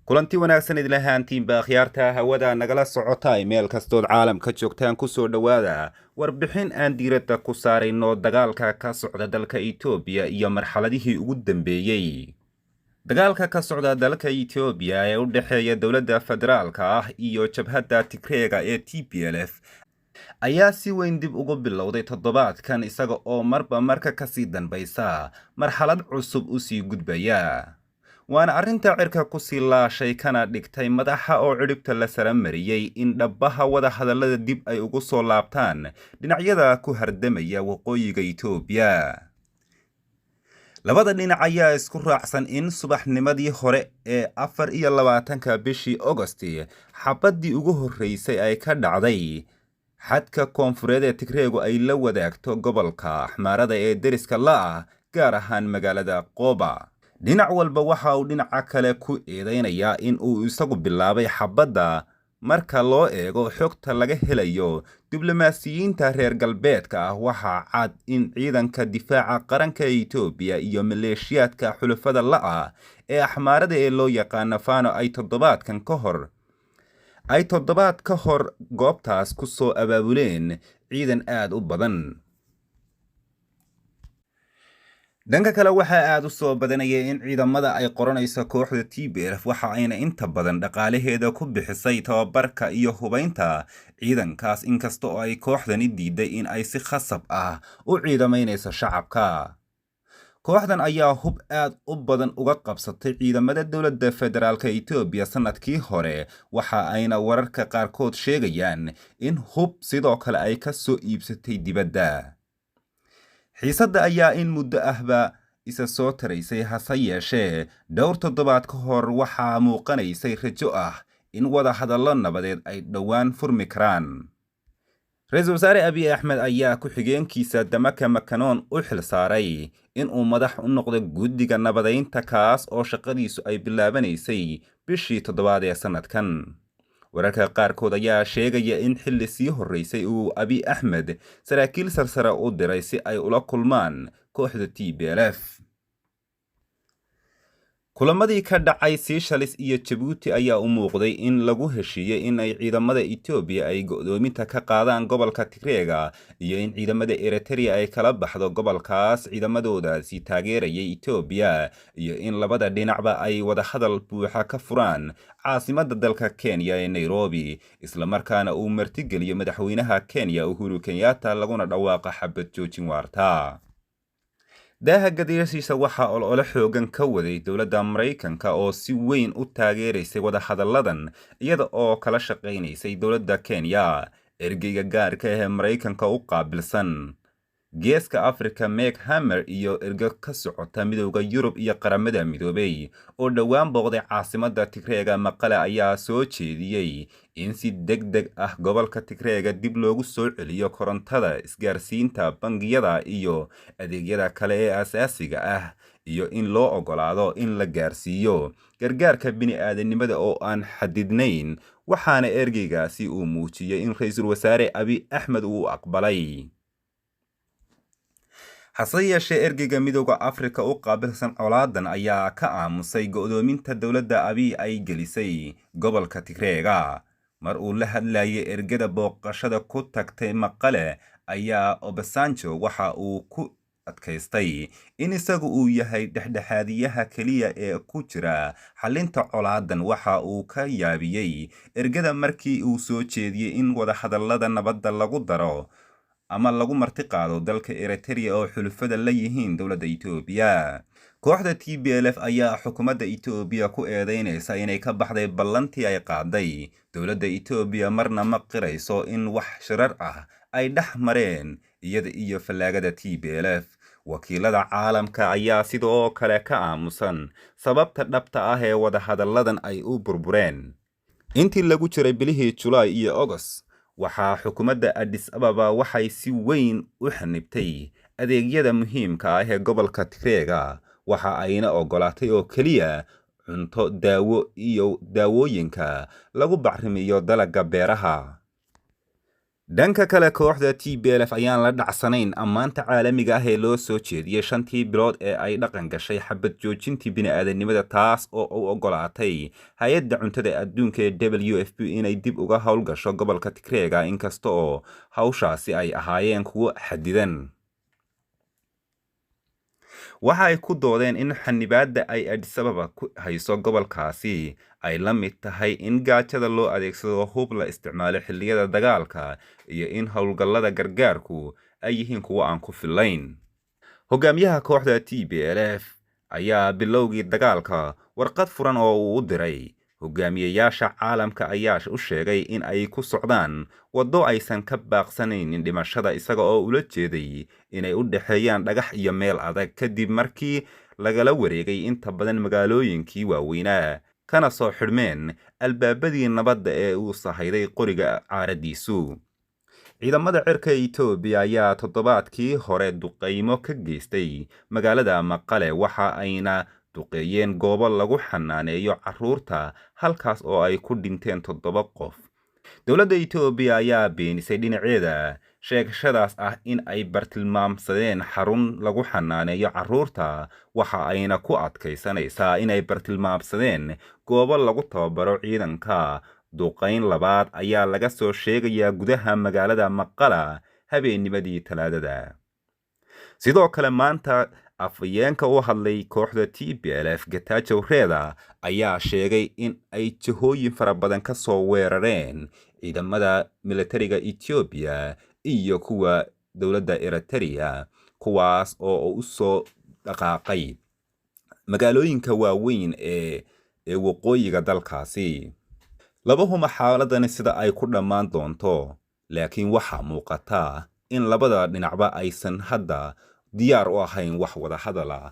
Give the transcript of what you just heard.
kulanti wanaagsan idin lahaantiinba akhyaarta hawada nagala socota meel kastood caalamka joogtaan kusoo dhowaada warbixin aan diiradda ku saarayno dagaalka ka socda dalka Itoobiya iyo marxaladihii ugu dambeeyay. dagaalka ka socda dalka Itoobiya ee u dhexeeya dowladda federaalka ah iyo jabhadda Tigreega ee TPLF ayaa si weyn dib ugu bilowday toddobaadkan isaga oo marba marka kasii danbaysa marxalad cusub u sii gudbaya. waana arrinta cirka ku sii laashay kana dhigtay madaxa oo ciribta la sara mariyay in dhabbaha wada hadallada dib ay ugu soo laabtaan dhinacyada ku hardamaya waqooyiga Itoobiya. labada dhinac ayaa isku raacsan in subaxnimadii hore ee 24 bishii Agosti xabaddii ugu horreysay ay ka dhacday xadka koonfureed ee Tigreegu ay la wadaagto gobolka Axmaarada ee deriska la ah gaar ahaan magaalada Qoba. dhinac walba waxa uu dhinaca kale ku eedeynayaa in uu isagu bilaabay xabadda marka loo eego xogta laga helayo diblomaasiyiinta reer galbeedka ah. waxaa cad in ciidanka difaaca qaranka Itoobiya iyo maleeshiyaadka xulafada la ah ee Axmaarada ee loo yaqaan Fano ay toddobaad ka hor goobtaas ku soo abaabuleen ciidan aad u badan. dhanka kale waxaa aad u soo badanaya in ciidamada ay qoranayso kooxda TPLF waxa ayna inta badan dhaqaalaheeda ku bixisay tababarka iyo hubaynta ciidankaas, inkasta oo ay kooxdani diiday in ay si khasab ah u ciidamaynayso shacabka. kooxdan ayaa hub aad u badan uga qabsatay ciidamada dowladda federaalka Itoobiya sanadkii hore, waxa ayna wararka qaarkood sheegayaan in hub sidoo kale ay ka soo iibsatay dibadda. xiisadda ayaa in muddo ahba isa soo taraysay, hase yeeshee dhowr toddobaad ka hor waxaa muuqanaysay rajo ah in wada hadallo nabadeed ay dhowaan furmi karaan. ra-iisul wasaare Abiy Ahmed ayaa ku-xigeenkiisa Damaka Makanoon u xil saaray in uu madax u noqdo guddiga nabadeynta, kaas oo shaqadiisu ay bilaabanaysay bishii 7 ee sanadkan. wararka qaarkood ayaa sheegaya in xilli sii horreysay uu Abiy Ahmed saraakiil sarsare u diray si ay ula kulmaan kooxda TPLF. kulamadii ka dhacay Seychelles iyo Djibouti ayaa u muuqday in lagu heshiiyey in ay ciidamada Itoobiya ay go'doominta ka qaadaan gobolka Tigreega iyo in ciidamada Eritrea ay kala baxdo gobolkaas ciidamadoodaasi taageerayay Itoobiya, iyo in labada dhinacba ay wada hadal buuxa ka furaan caasimadda dalka Kenya ee Nairobi, isla markaana uu martigeliyo madaxweynaha Kenya Uhuru Kenyatta laguna dhawaaqa xabad joojin waarta. daaha gadaashiisa waxaa olole xoogan ka waday dowladda Mareykanka oo si weyn u taageeraysay wada hadalladan iyada oo kala shaqaynaysay dowladda Kenya. ergeyga gaarka ah ee Mareykanka u qaabilsan geeska Afrika Meg Hammer iyo ergo ka socota midowda Yurub iyo qaramada midoobay oo dhowaan booqday caasimadda Tigreega Maqale ayaa soo jeediyey in si degdeg ah gobolka Tigreega dib loogu soo celiyo korontada, isgaarsiinta, bangiyada iyo adeegyada kale ee asaasiga ah, iyo in loo ogolaado in la gaarsiiyo gargaarka bini'aadanimada oo aan xadidnayn. waxaana ergeygaasi uu muujiyey in ra-iisul wasaare Abiy Ahmed uu aqbalay. hase yeeshee ergeyga midowda Afrika u qaabilsan colaadan ayaa ka aamusay go'doominta dowladda Abiy ay gelisay gobolka Tigreega. mar uu la hadlayay ergada booqashada ku tagtay Maqale ayaa Obasanjo waxa uu ku adkaystay in isagu uu yahay dhexdhexaadiyaha keliya ee ku jira xalinta colaadan. waxa uu ka yaabiyey ergada markii uu soo jeediyey in wada hadallada nabadda lagu daro ama lagu martiqaado dalka Eritrea oo xulufada la yihiin dowladda Itoobiya. kooxda TPLF ayaa xukuumadda Itoobiya ku eedeynaysa inay ka baxday ballantii ay qaaday. dowladda Itoobiya marna ma qirayso in wax shirar ah ay dhex mareen iyada iyo fallaagada TPLF. wakiilada caalamka ayaa sidoo kale ka aamusan sababta dhabta ah ee wada hadalladan ay u burbureen. intii lagu jiray bilihii July iyo August waxaa xukuumadda Addis Ababa waxay si weyn u xanibtay adeegyada muhiimka ah ee gobolka Tigreega. waxa ayna ogolaatay oo keliya cunto, daawo iyo daawooyinka lagu bacrimiyo dalagga beeraha. dhanka kale kooxda TPLF ayaan la dhacsanayn ammaanta caalamiga ah ee loo soo jeediyey 5 bilood ee ay dhaqan gashay xabad joojintii bini'aadanimada taas oo u ogolaatay hay'adda cuntada adduunka ee WFP inay dib uga howlgasho gobolka Tigreega inkasta oo hawshaasi ay ahaayeen kuwo xadidan. waxa ay ku doodeen in xanibaadda ay Addis Ababa ku hayso gobolkaasi ay la mid tahay in gaajada loo adeegsado hub la isticmaalo xilliyada dagaalka iyo in howlgallada gargaarku ay yihiin kuwo aan ku filayn. hogaamiyaha kooxda TPLF ayaa bilowgii dagaalka warqad furan oo uu u diray hogaamiyayaasha caalamka ayaa u sheegay in ay ku socdaan waddo aysan ka baaqsanaynin dhimashada isaga oo ula jeeday inay u dhaxeeyaan dhagax iyo meel adag kadib markii lagala wareegay inta badan magaalooyinkii waaweynaa kana soo xidhmeen albaabadii nabadda ee uu sahayday qoriga caaradiisu. ciidamada cirka Itoobiya ayaa toddobaadkii hore duqeymo ka geystay magaalada Maqale waxa ayna duqeeyeen goobo lagu xanaaneeyo carruurta halkaas oo ay ku dhinteen 7 qof. dowladda Itoobiya ayaa beenisay dhinaceeda sheegashadaas ah in ay bartilmaamsadeen xarun lagu xanaaneeyo carruurta waxa ayna ku adkaysanaysaa inay bartilmaamsadeen goobo lagu tababaro ciidanka. duqeyn labaad ayaa laga soo sheegayaa gudaha magaalada Maqala habeennimadii Talaadada. sidoo kale maanta afayeenka u hadlay kooxda TPLF Getachew Reda ayaa sheegay in ay jihooyin fara badan ka soo weerareen ciidamada militariga Ethiopia iyo kuwa dowladda Eritrea kuwaas oo u soo dhaqaaqay magaalooyinka waaweyn ee waqooyiga dalkaasi. labahuma xaaladani sida ay ku dhammaan doonto laakiin waxa muuqata in labada dhinacba aysan hadda diyaar u ahayn wax wada hadal ah.